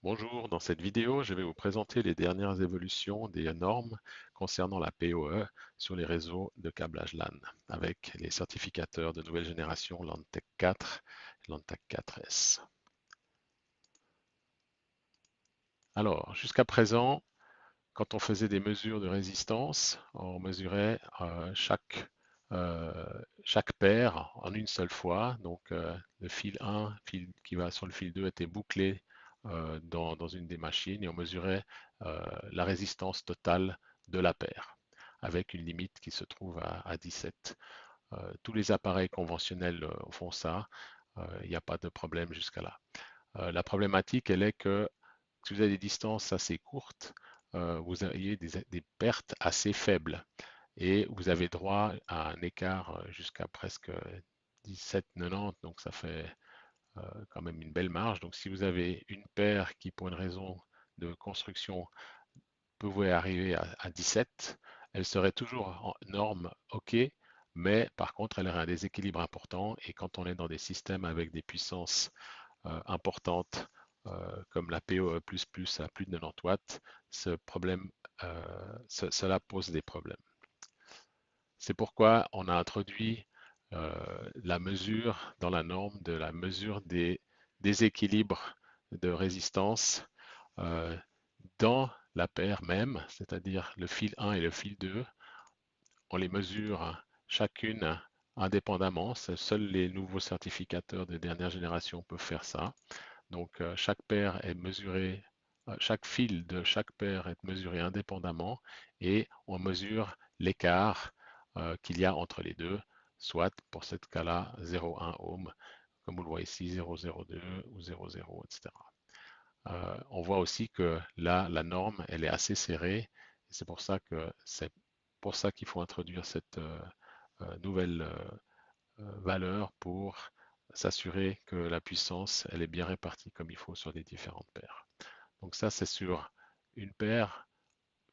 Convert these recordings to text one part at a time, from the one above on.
Bonjour, dans cette vidéo, je vais vous présenter les dernières évolutions des normes concernant la PoE sur les réseaux de câblage LAN avec les certificateurs de nouvelle génération LANTec 4 et LANTec 4S. Alors, jusqu'à présent, quand on faisait des mesures de résistance, on mesurait chaque paire en une seule fois. Donc, le fil 1, fil qui va sur le fil 2 était bouclé dans une des machines et on mesurait la résistance totale de la paire avec une limite qui se trouve à 17. Tous les appareils conventionnels font ça. Il n'y a pas de problème jusqu'à là. La problématique, elle est que si vous avez des distances assez courtes, vous avez des pertes assez faibles et vous avez droit à un écart jusqu'à presque 17,90, donc ça fait quand même une belle marge. Donc si vous avez une paire qui, pour une raison de construction, pouvait arriver à 17, elle serait toujours en norme OK, mais par contre, elle aurait un déséquilibre important. Et quand on est dans des systèmes avec des puissances importantes, comme la PoE++ à plus de 90 watts, cela pose des problèmes. C'est pourquoi on a introduit la mesure dans la norme de la mesure des déséquilibres de résistance euh, dans la paire même, c'est-à-dire le fil 1 et le fil 2. On les mesure chacune indépendamment. Seuls les nouveaux certificateurs de dernière génération peuvent faire ça. Donc chaque paire est mesurée, chaque fil de chaque paire est mesuré indépendamment et on mesure l'écart qu'il y a entre les deux, soit pour ce cas-là 0,1 ohm, comme vous le voyez ici 0,02 ou 0,0, etc. On voit aussi que là, la norme, elle est assez serrée. C'est pour ça qu'il faut introduire cette nouvelle valeur pour s'assurer que la puissance, elle est bien répartie comme il faut sur les différentes paires. Donc ça, c'est sur une paire,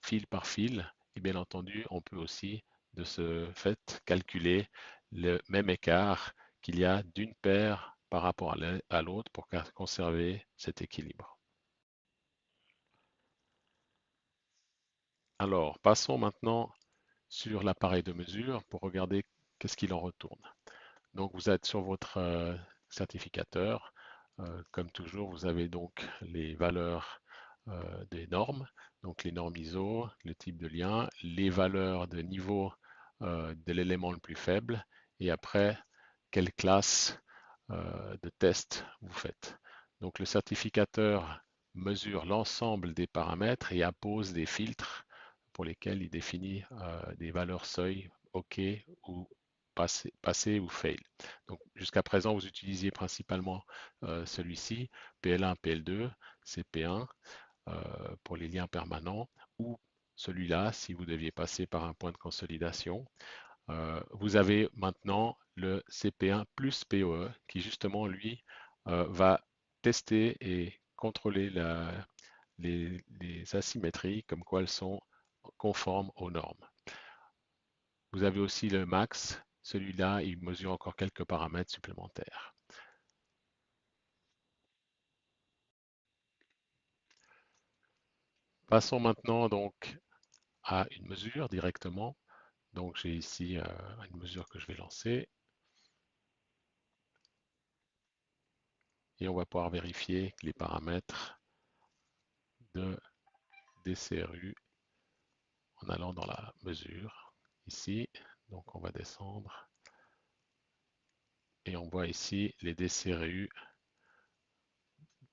fil par fil. Et bien entendu, on peut aussi, de ce fait, calculer le même écart qu'il y a d'une paire par rapport à l'autre pour conserver cet équilibre. Alors, passons maintenant sur l'appareil de mesure pour regarder qu'est-ce qu'il en retourne. Donc, vous êtes sur votre certificateur. Comme toujours, vous avez donc les valeurs des normes, donc les normes ISO, le type de lien, les valeurs de niveau de l'élément le plus faible, et après, quelle classe de test vous faites. Donc, le certificateur mesure l'ensemble des paramètres et appose des filtres pour lesquels il définit des valeurs seuil OK ou passé ou fail. Donc jusqu'à présent, vous utilisiez principalement celui-ci, PL1, PL2, CP1 pour les liens permanents, ou celui-là si vous deviez passer par un point de consolidation. Vous avez maintenant le CP1 plus PoE qui justement lui va tester et contrôler les asymétries comme quoi elles sont conformes aux normes. Vous avez aussi le max, celui-là il mesure encore quelques paramètres supplémentaires. Passons maintenant donc à une mesure directement. Donc j'ai ici une mesure que je vais lancer et on va pouvoir vérifier les paramètres de DCRU en allant dans la mesure ici. Donc on va descendre et on voit ici les DCRU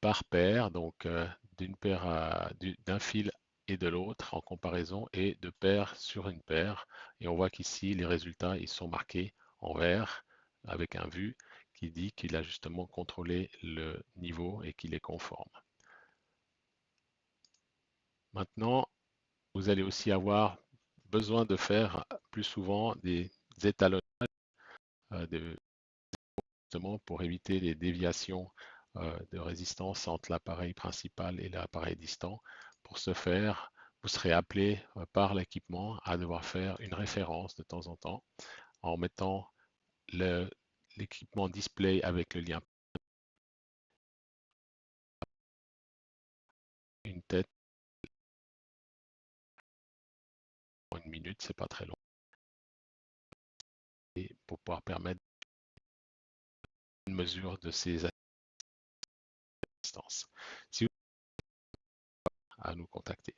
par paire, donc d'un fil et de l'autre en comparaison et de paire sur une paire. Et on voit qu'ici les résultats ils sont marqués en vert avec un vu qui dit qu'il a justement contrôlé le niveau et qu'il est conforme. Maintenant, vous allez aussi avoir besoin de faire plus souvent des étalonnages justement pour éviter les déviations de résistance entre l'appareil principal et l'appareil distant. Pour ce faire, vous serez appelé par l'équipement à devoir faire une référence de temps en temps en mettant l'équipement display avec le lien une tête en 1 minute, c'est pas très long, et pour pouvoir permettre une mesure de ces assistances. Si vous à nous contacter.